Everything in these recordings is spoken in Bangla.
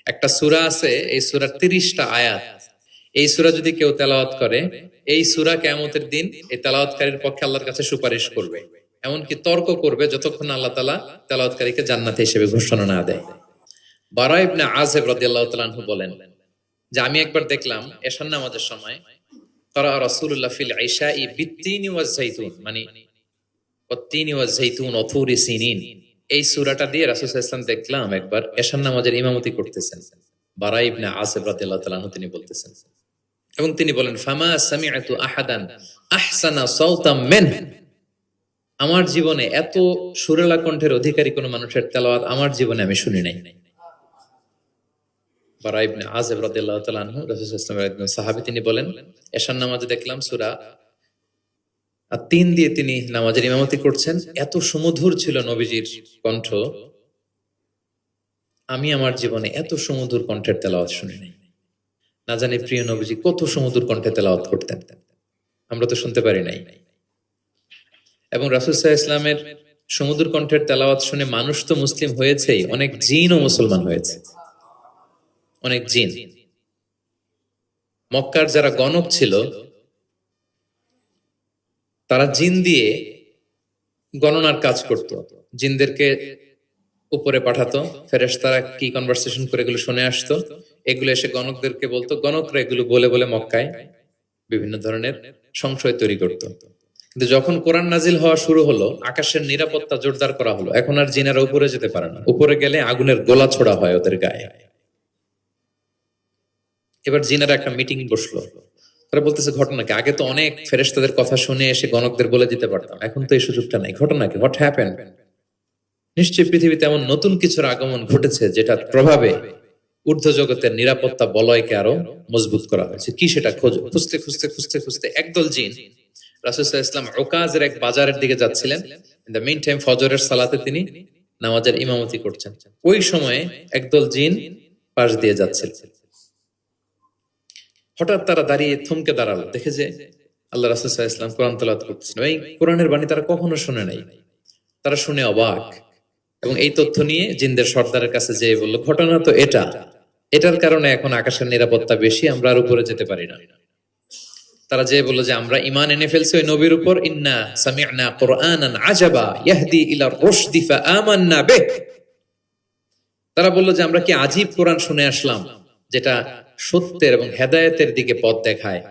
একটা সূরা আছে, এই সূরার 30টা আয়াত। এই সূরা যদি কেউ তেলাওয়াত করে, এই সূরা কিয়ামতের দিন এই তেলাওয়াতকারীর পক্ষে আল্লাহর কাছে সুপারিশ করবে, এমনকি তর্ক করবে যতক্ষণ আল্লাহ তাআলা তেলাওয়াতকারীকে জান্নাতি হিসেবে ঘোষণা না দেয়। বারা ইবনে আযিব রাদিয়াল্লাহু তাআলা আনহু বলেন যে আমি একবার দেখলাম এশার নামাজের সময় ক্বারা রাসূলুল্লাহ ফিল ইশাই বিত্তিনি ওয়াজ যাইতুন, মানে ওয়াত্তিনি ওয়াজ যাইতুন ওয়া তুরি সিনিন, এই সূরাটা দিয়ে রাসূল সাল্লাল্লাহু আলাইহি ওয়াসাল্লাম দেখলাম একবার এশার নামাজের ইমামতি করতেছেন। বারা ইবনে আযিব রাদিয়াল্লাহু তাআলা আনহু তিনি বলতেছেন, এবং তিনি বলেন ফামা সামি'তু আহাদান আহসানা সাওতাম মিন, আমার জীবনে এত সুরেলা কণ্ঠের অধিকারী কোন মানুষের তেলাওয়াত আমার জীবনে আমি শুনি নাই। বারা ইবনে আযিব রাদিয়াল্লাহু তাআলা আনহু রাসূল সাল্লাল্লাহু আলাইহি ওয়াসাল্লামের একজন সাহাবী, তিনি বলেন এশার নামাজে দেখলাম সূরা আত-তিন দিয়ে তিনি নামাজের ইমামতি করছেন, এত সুমধুর ছিল নবীজির কণ্ঠ, আমি আমার জীবনে এত সুমধুর কণ্ঠের তেলাওয়াত শুনি নাই। না জানি প্রিয় নবীজি কত সুমধুর কণ্ঠে তেলাওয়াত করতেন, আমরা তো শুনতে পারি নাই। এবং রাসূল সাল্লাল্লাহু আলাইহি ওয়াসাল্লামের সুমধুর কণ্ঠের তেলাওয়াত শুনে মানুষ তো মুসলিম হয়েছেই, অনেক জিনও মুসলমান হয়েছে। অনেক জিন, মক্কার যারা গণক ছিল তারা জিন দিয়ে গণনার কাজ করত, জিনদেরকে উপরে পাঠাতো, ফেরেশতারা কি কনভারসেশন করে এগুলো শুনে আসতো, এগুলো এসে গণকদেরকে বলতো, গণকরা এগুলো বলে বলে মক্কায় বিভিন্ন ধরনের সংশয় তৈরি করত। কিন্তু যখন কোরআন নাজিল হওয়া শুরু হলো, আকাশের নিরাপত্তা জোরদার করা হলো, এখন আর জিনেরা উপরে যেতে পারে না, উপরে গেলে আগুনের গোলা ছোড়া হয় ওদের গায়ে। এবার জিনেরা একটা মিটিং বসলো, তারা বলতেছে ঘটনা কি, আগে তো অনেক ফেরেশতাদের কথা শুনে এসে গণকদের বলে দিতে পারতাম, এখন তো এই সুযোগটা নাই, ঘটনা কি, হোয়াট হ্যাপেন্ড? নিশ্চয়ই পৃথিবীতে এমন নতুন কিছুর আগমন ঘটেছে যেটার প্রভাবে ঊর্ধ্ব জগতের নিরাপত্তা বলয়কে আরো মজবুত করা হয়েছে, কি সেটা খোঁজো। খুঁজতে খুঁজতে খুঁজতে খুঁজতে একদল জিন রাসূল সাল্লাল্লাহু আলাইহি ওয়াসাল্লাম উকাজের এক বাজারের দিকে যাচ্ছিলেন। ইন দ্য মিন টাইম ফজরের সালাতে তিনি নামাজের ইমামতি করছেন। ওই সময়ে একদল জিন পাশ দিয়ে যাচ্ছিল। হঠাৎ তারা দাঁড়িয়ে থমকে দাঁড়ালো, দেখে যে আল্লাহ রাসূল সাল্লাল্লাহু আলাইহি ওয়াসাল্লাম কোরআন তেলাওয়াত করতেছেন। এই কোরআনের বাণী তারা কখনো শুনে নাই, তারা শুনে অবাক, এবং এই তথ্য নিয়ে জিনদের সর্দারের কাছে যেয়ে বলল ঘটনা তো এটা, এটার কারণে এখন আকাশের নিরাপত্তা বেশি, আমরা আর উপরে যেতে পারি না। তারা যেয়ে বলল যে আমরা ঈমান এনে ফেলছি ওই নবীর উপর, ইন্না সামি'না কুরআনান আজাবা ইয়াহদি ইলা রুশদি ফাআমান্না বিহ। তারা বলল যে আমরা কি আজীব কোরআন শুনে আসলাম যেটা সত্যের এবং হেদায়েতের দিকে পথ দেখায়,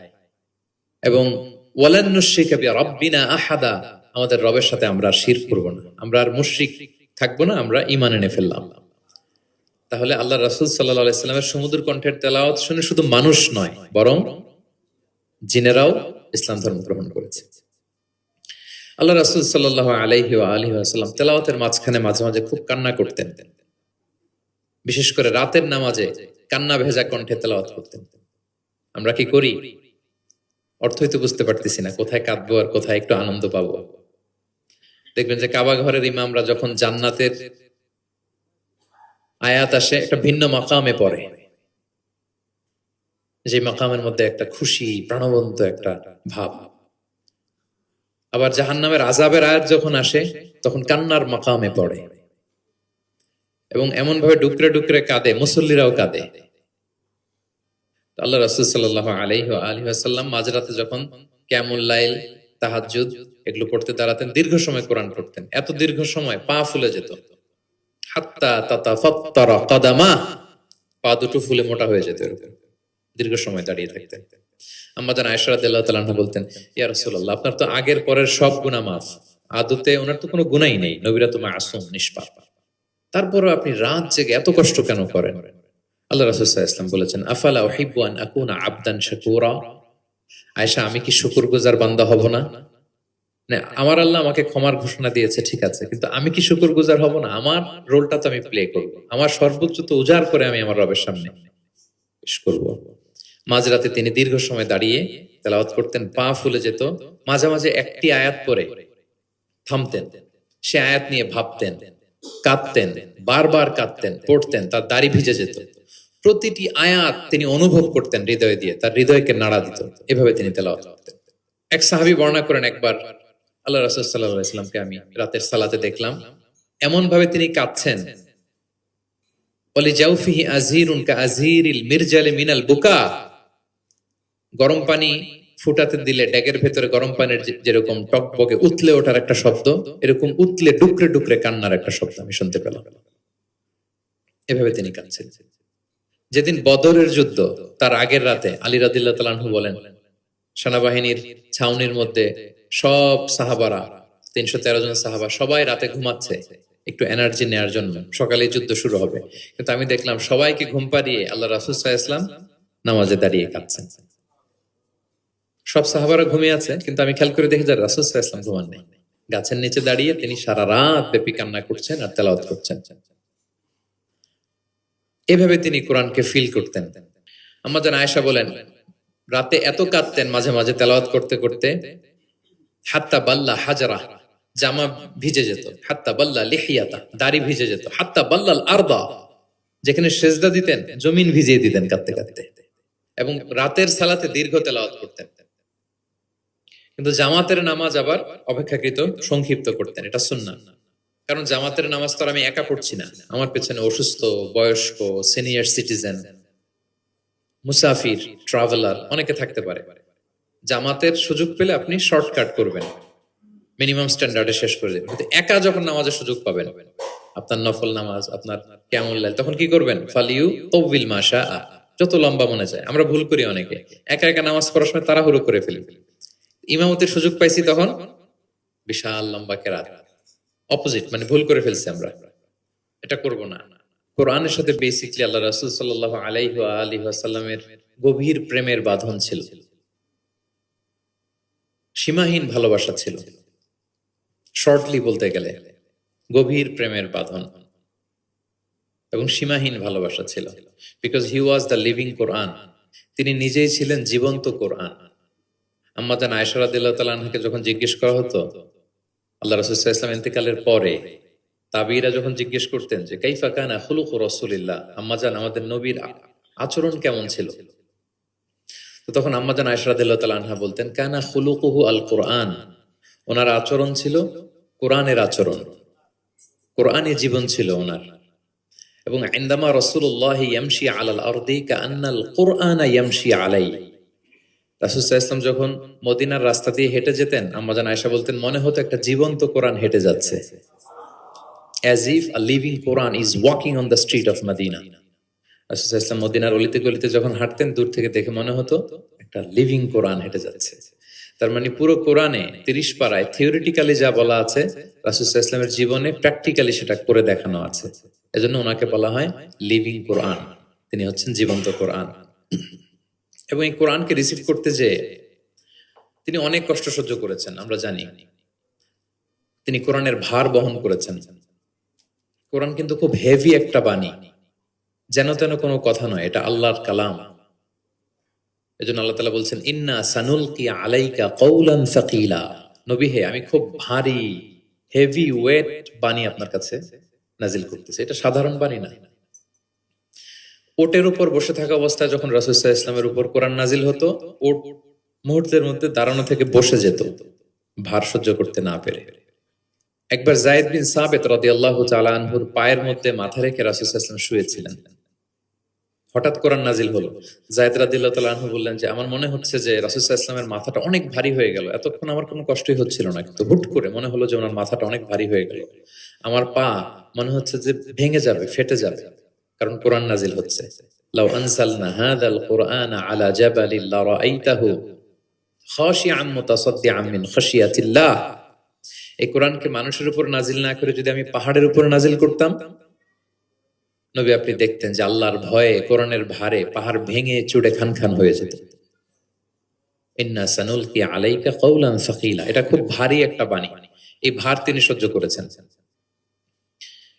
এবং ওয়ালান নুশরিকা বিরাব্বিনা আহাদা, আমাদের রবের সাথে আমরা শিরক করব না, আমরা আর মুশরিক থাকবো না, আমরা ঈমান এনে ফেললাম। তাহলে আল্লাহ রাসূল সাল্লাল্লাহু আলাইহি ওয়াসাল্লামের সুমধুর কণ্ঠের তেলাওয়াত শুনে শুধু মানুষ নয়, বরং জিনেরাও ইসলাম ধর্ম গ্রহণ করেছে। আল্লাহ রাসূল সাল্লাল্লাহু আলাইহি ওয়া আলিহি ওয়াসাল্লাম তেলাওয়াতের মাঝখানে মাঝে মাঝে খুব কান্না করতেন, বিশেষ করে রাতের নামাজে কান্না ভেজা কণ্ঠে তেলাওয়াত করতেন। আমরা কি করি? অর্থই তো বুঝতে পারতেছি না, কোথায় কাঁদবো আর কোথায় একটু আনন্দ পাবো। দেখবেন যে কাবা ঘরের ইমামরা যখন জান্নাতের আয়াত আসে একটা ভিন্ন মাকামে পড়ে, যে মাকামের মধ্যে একটা খুশি প্রাণবন্ত একটা ভাব। আবার জাহান্নামের আযাবের আয়াত যখন আসে তখন কান্নার মাকামে পড়ে, এবং এমন ভাবে ডুকরে ডুকরে কাঁদে, মুসল্লিরাও কাঁদে। আল্লাহ রাসূল সাল্লাল্লাহু আলাইহি ওয়া আলিহি ওয়াসাল্লাম মাঝরাতে যখন কিয়ামুল লাইল, তাহাজ্জুদ এগুলো পড়তে দাঁড়াতেন, দীর্ঘ সময় কোরআন পড়তেন, এত দীর্ঘ সময় পা ফুলে যেত, হাত্তা তাতাফাত্তারা কাদামা, পা দুটো ফুলে মোটা হয়ে যেত এরকম দীর্ঘ সময় দাঁড়িয়ে থাকতেন। আম্মা জান আয়েশা রাদিয়াল্লাহু তাআলা আনহা বলতেন, ইয়া রাসূলুল্লাহ, আপনার তো আগের পরের সব গুনাহ মাফ, আদতে ওনার তো কোনো গুনাহই নেই, নবীরা তো মাসুম নিষ্পাপ, তারপরও আপনি রাত জেগে এত কষ্ট কেন করেন? আল্লাহ রাসূল সাল্লাল্লাহু আলাইহি ওয়াসাল্লাম বলেছেন, আফালা উহিব্বু আন আকুনা আবদান শাকুরা, আয়েশা আমি কি শুকরগুজার বান্দা হব না? না, আমার আল্লাহ আমাকে ক্ষমার ঘোষণা দিয়েছে ঠিক আছে, কিন্তু আমি কি শুকরগুজার হব না? আমার রোলটা তো আমি প্লে করব, আমার সর্বোচ্চ তো উজাড় করে আমি আমার রবের সামনে পেশ করব। মাঝরাতে তিনি দীর্ঘ সময় দাঁড়িয়ে তেলাওয়াত করতেন, পা ফুলে যেত, মাঝে মাঝে একটি আয়াত পড়ে থামতেন, সে আয়াত নিয়ে ভাবতেন, কাঁদতেন, বারবার কাঁদতেন, পড়তেন, তার দাড়ি ভিজে যেত, প্রতিটি আয়াত তিনি অনুভব করতেন হৃদয় দিয়ে, তার হৃদয়কে নাড়া দিত, এভাবে তিনি তেলাওয়াত করতেন। এক সাহাবী বর্ণনা করেন, একবার আল্লাহ রাসূল সাল্লাল্লাহু আলাইহি ওয়াসাল্লামকে আমি রাতের সালাতে দেখলাম, এমন ভাবে তিনি কাঁদছেন, ওয়ালিজাউফিহি আজিরুন কাআজিরিল মিরজালি মিনাল বুকা। গরম পানি ফুটাতে দিলে ড্যাগের ভেতরে গরম পানির যেরকম টকবকে উতলে ওঠার একটা শব্দ, এরকম উতলে ডুকরে ডুকরে কান্নার একটা শব্দ আমি শুনতে পেলাম। এভাবে তিনি কাঁদছেন। যেদিন বদরের যুদ্ধ, তার আগের রাতে আলী রাদিয়াল্লাহু তাআলা আনহু বলেন, সেনাবাহিনীর ছাউনির মধ্যে সব সাহাবারা, 313 জন সাহাবা সবাই রাতে ঘুমাচ্ছে একটু এনার্জি নেওয়ার জন্য, সকালে যুদ্ধ শুরু হবে। কিন্তু আমি দেখলাম সবাইকে ঘুম পাড়িয়ে আল্লাহ রাসূল সাল্লাল্লাহু আলাইহি ওয়াসাল্লাম নামাজে দাঁড়িয়ে কাঁদছেন। সব সাহাবারা ঘুমিয়ে আছে, কিন্তু আমি খেয়াল করে দেখি যে রাসূল সাল্লাল্লাহু আলাইহি ওয়াসাল্লাম ঘুমান নেই। গাছের নিচে দাঁড়িয়ে তিনি সারা রাত ব্যাপী কান্না করছেন আর তেলাওয়াত করছেন। এভাবে তিনি কোরআনকে ফিল করতেন। আম্মা জান আয়েশা বলেন, রাতে এত কাঁদতেন মাঝে মাঝে তেলাওয়াত করতে করতে, হাত্তা বাল্লা হাজারা, জামা ভিজে যেত, হাত্তা বাল্লা লিহিয়াতা, দাড়ি ভিজে যেত, হাত্তা বাল্লাল আরদা, যেখানে সেজদা দিতেন জমিন ভিজিয়ে দিতেন কাঁদতে কাঁদতে। এবং রাতের সালাতে দীর্ঘ তেলাওয়াত করতেন। কিন্তু জামাতের নামাজ আবার অপেক্ষাকৃত সংক্ষিপ্ত করতেন, এটা সুন্নাহ। কারণ জামাতের নামাজ তো আমি একা পড়ছি না, আমার পেছনে অসুস্থ, বয়স্ক, সিনিয়র সিটিজেন, মুসাফির, ট্রাভেলার অনেকে থাকতে পারে। জামাতের সুযোগ পেলে আপনি শর্টকাট করবেন, মিনিমাম স্ট্যান্ডার্ডে শেষ করে দেবেন। কিন্তু একা যখন নামাজের সুযোগ পাবেন, আপনার নফল নামাজ, আপনার কিয়ামুল লাইল, তখন কি করবেন? ফালিউ তাওবিল মাশা, যত লম্বা মনে যায়। আমরা ভুল করি অনেকে, একা একা নামাজ পড়ার সময় তাড়াহুড়ো করে ফেলি। ইমামতের সুযোগ পাইছি তখন বিশাল লম্বা কেরাত, অপোজিট, মানে ভুল করে ফেলছি আমরা। এটা করব না। কোরআনের সাথে বেসিকলি আল্লাহ রাসূল সাল্লাল্লাহু আলাইহি ওয়া আলিহি ওয়াসাল্লামের গভীর প্রেমের বাঁধন ছিল, সীমাহীন ভালোবাসা ছিল। শর্টলি বলতে গেলে গভীর প্রেমের বাঁধন এবং সীমাহীন ভালোবাসা ছিল। Because he was the living কোরআন, তিনি নিজেই ছিলেন জীবন্ত কোরআন। আম্মা জান আয়েশা রাদিয়াল্লাহু তাআলা আনহাকে যখন জিজ্ঞেস করা হতো আল্লাহ রাসূল সাল্লাল্লাহু আলাইহি ওয়াসাল্লাম ইন্তেকালের পরে, তাবিঈরা যখন জিজ্ঞেস করতেন যে কাইফা কানা খুলুকু রাসূলিল্লাহ, আম্মা জান আমাদের নবীর আচরণ কেমন ছিল, তো তখন আম্মা জান আয়েশা রাদিয়াল্লাহু তাআলা আনহা বলতেন, কানা খুলুকুহু আল কোরআন, ওনার আচরণ ছিল কোরআনের আচরণ, কোরআনী জীবন ছিল ওনার। এবং ইনদামা রাসূলুল্লাহ ইয়ামশি আলাল আরদি কাআন্নাল কুরআনা ইয়ামশি আলাইহি, রাসূল সাল্লাল্লাহু আলাইহি ওয়াসাল্লাম যখন মদিনার রাস্তা দিয়ে হেঁটে যেতেন, আম্মা জান আয়েশা বলতেন মনে হতো একটা জীবন্ত কোরআন হেঁটে যাচ্ছে, as if a living Quran is walking on the street of Medina. রাসূল সাল্লাল্লাহু আলাইহি ওয়াসাল্লাম মদিনার অলিতে গলিতে যখন হাঁটতেন, দূর থেকে দেখে মনে হতো একটা লিভিং কোরআন হেঁটে যাচ্ছে। তার মানে পুরো কোরআনে 30 পারায় থিওরিটিক্যালি যা বলা আছে, রাসূল সাল্লাল্লাহু আলাইহি ওয়াসাল্লামের জীবনে প্র্যাকটিক্যালি সেটা করে দেখানো আছে। এজন্য ওনাকে বলা হয় লিভিং কোরআন, তিনি হচ্ছেন জীবন্ত কোরআন। এবং এই কোরআনকে রিসিভ করতে যে তিনি অনেক কষ্ট সহ্য করেছেন, আমরা জানি। তিনি কোরআনের ভার বহন করেছেন। কোরআন কিন্তু খুব হেভি একটা বাণী, যেন তেন কোনো কথা নয়, এটা আল্লাহর কালাম। এজন্য আল্লাহ তাআলা বলছেন ইন্না সানুলকি আলাইকা কওলান সাকিলা, নবী হে আমি খুব ভারী, হেভি ওয়েট বাণী আপনার কাছে নাজিল করতেছি। এটা সাধারণ বাণী না। ওটের উপর বসে থাকা অবস্থায় যখন রাসূল সাল্লাল্লাহু আলাইহি ওয়াসাল্লামের উপর কোরআন নাজিল হতো, ওট মুহূর্তের মধ্যে দাঁড়ানো থেকে বসে যেত, ভার সহ্য করতে না পেরে। একবার যায়েদ বিন সাবিত রাদিয়াল্লাহু তাআলা আনহুর পায়ের মধ্যে মাথা রেখে রাসূল সাল্লাল্লাহু আলাইহি ওয়াসাল্লাম শুয়েছিলেন। হঠাৎ কোরআন নাজিল হলো। যায়েদ রাদিয়াল্লাহু তাআলা আনহু বললেন যে আমার মনে হচ্ছে যে রাসূল সাল্লাল্লাহু আলাইহি ওয়াসাল্লামের মাথাটা অনেক ভারী হয়ে গেল, এতক্ষণ আমার কোনো কষ্টই হচ্ছিল না, কিন্তু হুট করে মনে হলো যে ওনার মাথাটা অনেক ভারী হয়ে গেল, আমার পা মনে হচ্ছে যে ভেঙে যাবে, ফেটে যাবে, কারণ কোরআন নাজিল হচ্ছে। লাউ আনসালনা হাযাল কুরআনা আলা জাবালিন লারাআইতাহু খাশিআন মুতাসাদ্দিআন মিন খাশিয়াতিল্লাহ, এই কোরআনকে মানুষের উপর নাজিল না করে যদি আমি পাহাড়ের উপর নাজিল করতাম, নবী আপনি দেখতেন যে আল্লাহর ভয়ে কোরআনের ভারে পাহাড় ভেঙে চুড়ে খান খান হয়ে যেত। ইন্না সানুলকি আলাইকা কওলান সাকিলা, এটা খুব ভারী একটা বাণী, এই ভার তিনি সহ্য করেছেন।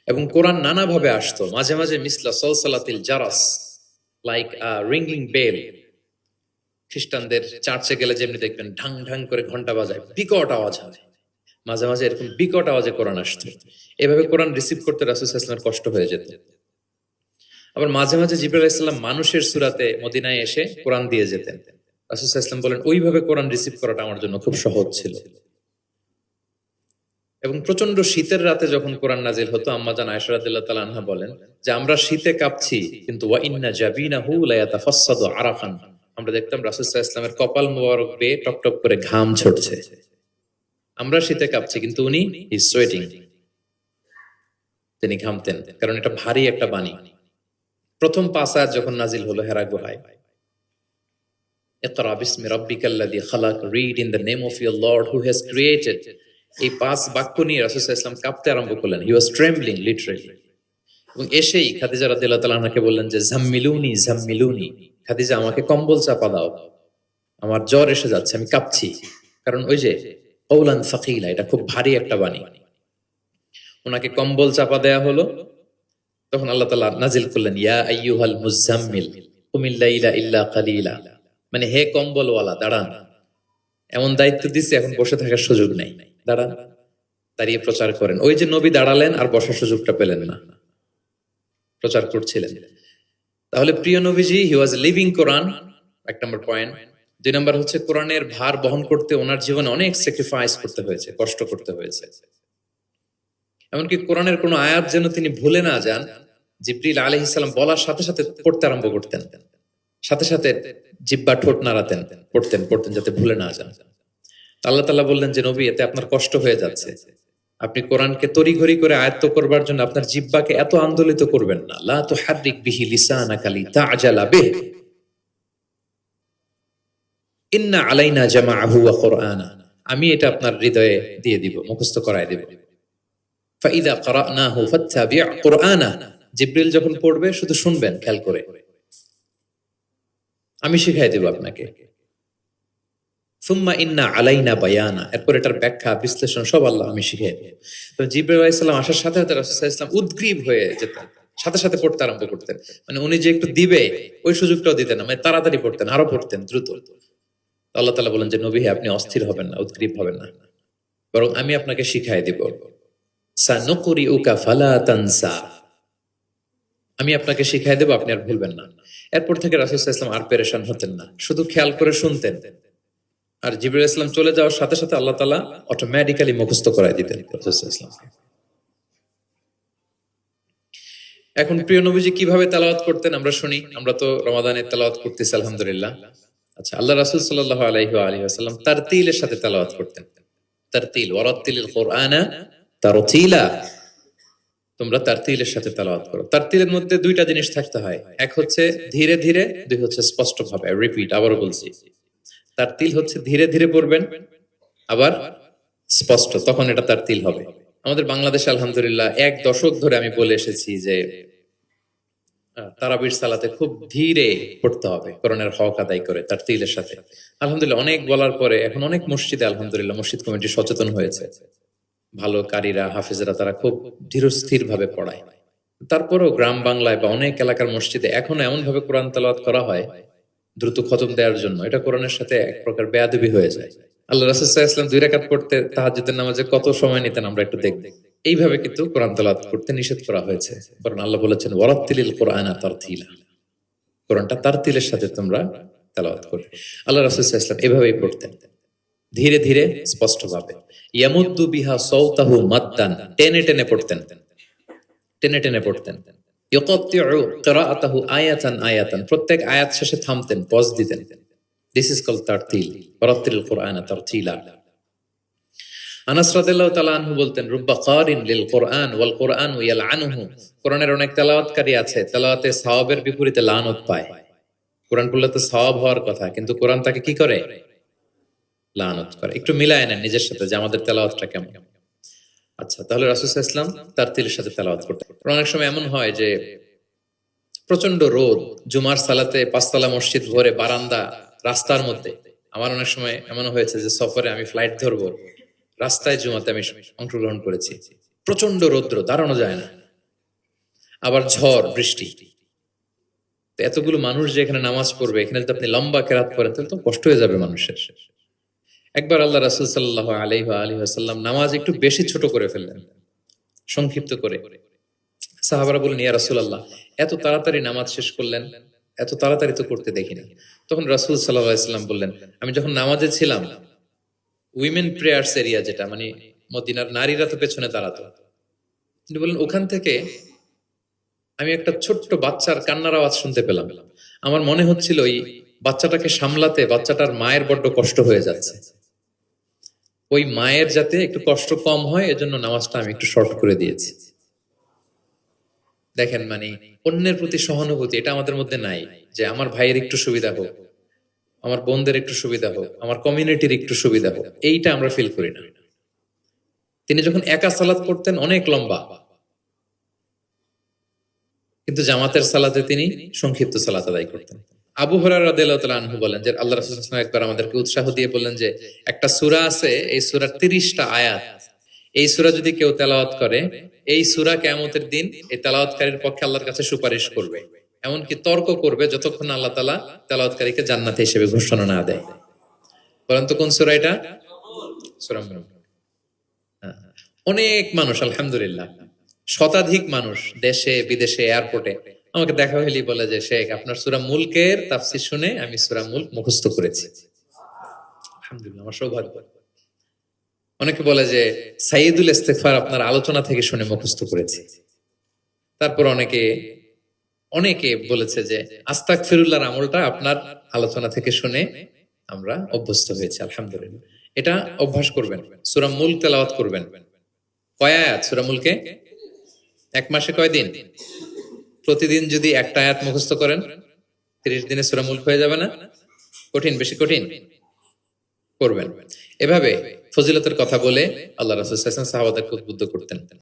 এবং কোরআন নানা ভাবে আসতো, মাঝে মাঝে মিসলা সালসালাতিল জারাস, লাইক আ রিংগিং বেল। খ্রিস্টানদের চার্চে গেলে যেমনি দেখবেন ঢাং ঢাং করে ঘন্টা বাজায়, বিকট আওয়াজ হয়, মাঝে মাঝে এরকম বিকট আওয়াজে কোরআন আসতো। এভাবে কোরআন রিসিভ করতে রাসূল সাল্লাল্লাহু আলাইহি ওয়াসাল্লামের কষ্ট হয়ে যেত। আবার মাঝে মাঝে জিবরাইল আলাইহিস সালাম মানুষের সূরাতে মদিনায় এসে কোরআন দিয়ে যেতেন। রাসূল সাল্লাল্লাহু আলাইহি ওয়াসাল্লাম বলেন ওইভাবে কোরআন রিসিভ করাটা আমার জন্য খুব সহজ ছিল। এবং প্রচন্ড শীতের রাতে যখন কোরআন নাজিল হতো, আম্মা জান আয়েশা রাদিয়াল্লাহু তাআলা আনহা বলেন যে আমরা শীতে কাঁপছি, কিন্তু ওয়া ইন্না জাবিনাহু লা ইয়াতাফাসসাদু আরাফান, আমরা দেখতাম রাসূল সাল্লাল্লাহু আলাইহি ওয়াসাল্লামের কপাল মোবারক বেয়ে টপটপ করে ঘাম ঝরছে। আমরা শীতে কাঁপছি, কিন্তু উনি ইজ সোয়েটিং, তিনি ঘামতেন, কারণ এটা ভারী একটা বাণী। প্রথম 5 আয়াত যখন নাজিল হলো হেরা গুহায়, ইকরা বিসমি রাব্বিকাল্লাযী খালাক, read in the name of your lord who has created, এই 5 বাক্য নিয়ে রাসূল সাল্লাল্লাহু আলাইহি ওয়াসাল্লাম কাঁপতে আরম্ভ করলেন। হি ওয়াজ ট্রেমবলিং লিটারালি। এবং এসেই খাদিজা রাদিয়াল্লাহু তাআলা আনহাকে বললেন যে জাম্মিলুনি জাম্মিলুনি, খাদিজা আমাকে কম্বল চাপা দাও, আমার জ্বর এসে যাচ্ছে, আমি কাঁপছি। কারণ ওই যে কওলান সাকিলা, এটা খুব ভারী একটা বাণী। ওনাকে কম্বল চাপা দেয়া হলো। তখন আল্লাহ তাআলা নাজিল করলেন ইয়া আইয়ুহাল মুজাম্মিল কুমিল লাইলা ইল্লা কালিলা, মানে হে কম্বলওয়ালা দাঁড়ান, এমন দায়িত্ব দিছে, এখন বসে থাকার সুযোগ নাই, দাঁড়ান, দাঁড়িয়ে প্রচার করেন। ওই যে নবী দাঁড়ালেন আর বসার সুযোগটা পেলেন না, প্রচার করছিলেন। তাহলে প্রিয় নবীজি হি ওয়াজ লিভিং কোরআন, এক নম্বর পয়েন্ট। 2 নম্বর হচ্ছে কোরআনের ভার বহন করতে ওনার জীবনে অনেক স্যাক্রিফাইস করতে হয়েছে, কষ্ট করতে হয়েছে। এমনকি কোরআনের কোনো আয়াত যেন তিনি ভুলে না যান, জিবরিল আলাইহিস সালাম বলার সাথে সাথে পড়তে আরম্ভ করতেন, সাথে সাথে জিহ্বা ঠোঁট নাড়াতেন, পড়তেন যাতে ভুলে না যান। আল্লাহ তাআলা বললেন যে নবী, এতে আপনার কষ্ট হয়ে যাচ্ছে, আপনি কোরআনকে তড়িঘড়ি করে আয়ত্ত করবার জন্য আপনার জিহ্বাকে এত আন্দোলিত করবেন না। লা তুহাররিক বিহি লিসানাকা লিতা'জালা বিহি, ইন্না আলাইনা জামাআহু ওয়া কুরআনা, আমি এটা আপনার হৃদয়ে দিয়ে দিব, মুখস্থ করায় দেব। ফাইদা ক্বরানাহু ফাত্তাবি' কুরআনা, জিবরিল যখন পড়বে শুধু শুনবেন খেয়াল করে, আমি শিখাই দেব আপনাকে। সুম্মা ইন্না আলাইনা বায়ানা, এরপর এটার ব্যাখ্যা বিশ্লেষণ সব আল্লাহ আমি শিখিয়ে দেব। তো জিবরিল আলাইহিস সালাম আসার সাথে সাথে রাসূল সাল্লাল্লাহু আলাইহি ওয়াসাল্লাম উদ্গ্রীব হয়ে যেতেন, সাথে সাথে পড়তে আরম্ভ করতেন। মানে উনি যে একটু দিবে ওই সুযোগটাও দিতেন না, মানে তাড়াতাড়ি পড়তেন, আরো পড়তেন দ্রুত। আল্লাহ তাআলা বলেন যে নবী হে, আপনি অস্থির হবেন না, উদ্গ্রীব হবেন না, বরং আমি আপনাকে শিখাই দেব। সানুকরিউকা ফালা তানসা, আমি আপনাকে শিখাই দেব, আপনি আর ভুলবেন না। এরপর থেকে রাসূল সাল্লাল্লাহু আলাইহি ওয়াসাল্লাম আর পেরেশান হতেন না, শুধু খেয়াল করে শুনতেন। আর জিবরিল আলাইহিস সালাম চলে যাওয়ার সাথে সাথে আল্লাহ তাআলা অটোমেটিক্যালি মুখস্থ করায় দিতেন রাসূল সাল্লাল্লাহু আলাইহি ওয়াসাল্লাম। এখন প্রিয় নবীজি কিভাবে তেলাওয়াত করতেন আমরা শুনি। আমরা তো রমাদানের তেলাওয়াত করতেছি আলহামদুলিল্লাহ। আচ্ছা, আল্লাহ রাসূল সাল্লাল্লাহু আলাইহি ওয়া আলিহি ওয়াসাল্লাম তারতিলের সাথে তেলাওয়াত করতেন। তারতিল, ওয়ারাত্তিলিল কুরআনা তারতিলা, তোমরা তারতিলের সাথে তেলাওয়াত করো। তারতিলের মধ্যে 2টা জিনিস থাকতে হয়, এক হচ্ছে ধীরে ধীরে, 2 হচ্ছে স্পষ্টভাবে। রিপিট, আবারও বলছি, তারতিল হচ্ছে ধীরে ধীরে পড়বেন, আবার স্পষ্ট, তখন এটা তারতিল হবে। আমাদের বাংলাদেশে আলহামদুলিল্লাহ 1 দশক ধরে আমি বলে এসেছি যে তারাবির সালাতে খুব ধীরে পড়তে হবে, কোরআনের হক আদায় করে তারতিলের সাথে। আলহামদুলিল্লাহ অনেক বলার পরে এখন অনেক মসজিদে আলহামদুলিল্লাহ মসজিদ কমিটি সচেতন হয়েছে, ভালো কারীরা, হাফেজরা, তারা খুব ধীরস্থির ভাবে পড়ায়। তারপরেও গ্রাম বাংলায় বা অনেক এলাকার মসজিদে এখনো এমন ভাবে কোরআন তেলাওয়াত করা হয় দ্রুত খতম দেওয়ার জন্য, এটা কোরআনের সাথে এক প্রকার বেয়াদবি হয়ে যায়। আল্লাহ রাসূল সাল্লাল্লাহু আলাইহি ওয়াসাল্লাম 2 রাকাত পড়তে তাহাজ্জুদের নামাজে কত সময় নিতেন আমরা একটু দেখব। এইভাবে কিন্তু কোরআন তেলাওয়াত করতে নিষেধ করা হয়েছে, কারণ আল্লাহ বলেছেন ওয়ারাত্তিলিল কুরআনা তারতিলা, কোরআনটা তারতিলের সাথে তোমরা তেলাওয়াত করবে। আল্লাহ রাসূল সাল্লাল্লাহু আলাইহি ওয়াসাল্লাম এভাবেই পড়তেন, ধীরে ধীরে স্পষ্টভাবে। ইয়ামুদ্দু বিহা সাওতাহু মাদ্দান, টেনে টেনে পড়তেন, টেনে টেনে পড়তেন। ইউকাত্তিউ কিরাআতাহু আয়াতান আয়াতান, প্রত্যেক আয়াত শেষে থামতেন, পজ দিতেন। দিস ইজ কল্ড তারতিল, ওয়ারাত্তিলিল কুরআনা তারতিলা। আনাস রাদিয়াল্লাহু তাআলা আনহু বলতেন রুব্বা কারিন লিল কুরআন ওয়াল কুরআনু ইয়ালআনুহু, কোরআনের অনেক তেলাওয়াতকারী আছে, তেলাওয়াতে সওয়াবের বিপরীতে লানত পায়। কোরআন পড়লে তো সওয়াব হওয়ার কথা, কিন্তু কোরআন তাকে কি করে? লানত করে। একটু মিলায় নেন নিজের সাথে যে আমাদের তেলাওয়াতটা কেমন। আচ্ছা, তাহলে রাসূল সাল্লাল্লাহু আলাইহি ওয়াসাল্লাম তারতিলের সাথে তেলাওয়াত করতেন। অনেক সময় এমন হয় যে প্রচন্ড রোদ, জুমার সালাতে 5 তলা মসজিদ, ভরে বারান্দা, রাস্তার মধ্যে। আমার অনেক সময় এমন হয়েছে যে সফরে আমি ফ্লাইট ধরবো, রাস্তায় জুমাতে আমি অংশগ্রহণ করেছি, প্রচন্ড রৌদ্র, দাঁড়ানো যায় না, আবার ঝড় বৃষ্টি। এতগুলো মানুষ যে এখানে নামাজ পড়বে, এখানে যদি আপনি লম্বা কেরাত করেন তাহলে তো কষ্ট হয়ে যাবে মানুষের। একবার আল্লাহ রাসূল সাল্লাল্লাহু আলাইহি ওয়াসাল্লাম নামাজ একটু বেশি ছোট করে ফেললেন, সংক্ষিপ্ত করে। সাহাবারা বললেন ইয়া রাসূলুল্লাহ, এত তাড়াতাড়ি নামাজ শেষ করলেন, এত তাড়াতাড়ি তো করতে দেখিনি। তখন রাসূল সাল্লাল্লাহু আলাইহি ওয়াসাল্লাম বললেন, আমি যখন নামাজে ছিলাম, উইমেন প্রেয়ার্স এরিয়া, যেটা মানে মদিনার নারীরা তো পেছনে দাঁড়াতো। তিনি বললেন ওখান থেকে আমি একটা ছোট্ট বাচ্চার কান্নার আওয়াজ শুনতে পেলাম। আমার মনে হচ্ছিল ওই বাচ্চাটাকে সামলাতে বাচ্চাটার মায়ের বড্ড কষ্ট হয়ে যাচ্ছে, ওই মায়ের যাতে একটু কষ্ট কম হয় এজন্য নামাজটা আমি একটু শর্ট করে দিয়েছি। দেখেন মানে অন্যের প্রতি সহানুভূতি এটা আমাদের মধ্যে নাই, যে আমার ভাইয়ের একটু সুবিধা হোক, আমার বোনদের একটু সুবিধা হোক, আমার কমিউনিটির একটু সুবিধা হোক, এইটা আমরা ফিল করি না। তিনি যখন একা সালাত পড়তেন অনেক লম্বা, কিন্তু জামাতের সালাতে তিনি সংক্ষিপ্ত সালাত আদায় করতেন। আবু হুরায়রা রাদিয়াল্লাহু তাআলা আনহু বলেন যে আল্লাহ রাসূল সাল্লাল্লাহু আলাইহি ওয়াসাল্লাম একবার আমাদেরকে উৎসাহ দিয়ে বললেন যে একটা সূরা আছে, এই সূরার 30টা আয়াত, এই সূরা যদি কেউ তেলাওয়াত করে, এই সূরা কিয়ামতের দিন এই তেলাওয়াতকারীর পক্ষে আল্লাহর কাছে সুপারিশ করবে, এমনকি তর্ক করবে যতক্ষণ না আল্লাহ তাআলা তেলাওয়াতকারীকে জান্নাতি হিসেবে ঘোষণা না দেয়। বলেন তো কোন সূরা এটা? সূরা মুলক। হ্যাঁ। অনেক মানুষ আলহামদুলিল্লাহ, শতাধিক মানুষ দেশে বিদেশে এয়ারপোর্টে আমাকে দেখা হইলেই বলে যে শেখ আপনার সূরা মুলকের তাফসীর শুনে আমি সূরা মুলক মুখস্থ করেছি। আলহামদুলিল্লাহ, আমার সৌভাগ্য। অনেকে বলে যে সাইয়্যিদুল ইস্তিগফার আপনার আলোচনা থেকে শুনে মুখস্থ করেছি। তারপর অনেকে অনেকে বলেছে যে আস্তাগফিরুল্লাহর আমলটা আপনার আলোচনা থেকে শুনে আমরা অভ্যস্ত হয়েছি। আলহামদুলিল্লাহ, এটা অভ্যাস করবেন। সূরা মুলক তেলাওয়াত করবেন। কয় আয়াত সূরা মুলকে? এক মাসে কয় দিন? প্রতিদিন যদি একটা আয়াত মুখস্থ করেন 30 দিনে সূরা মুলক হয়ে যাবে না? কঠিন? বেশি কঠিন? করবেন। এভাবে ফজিলতের কথা বলে আল্লাহ রাসূল সাল্লাল্লাহু আলাইহি ওয়াসাল্লাম সাহাবাদেরকে উদ্বুদ্ধ করতেন।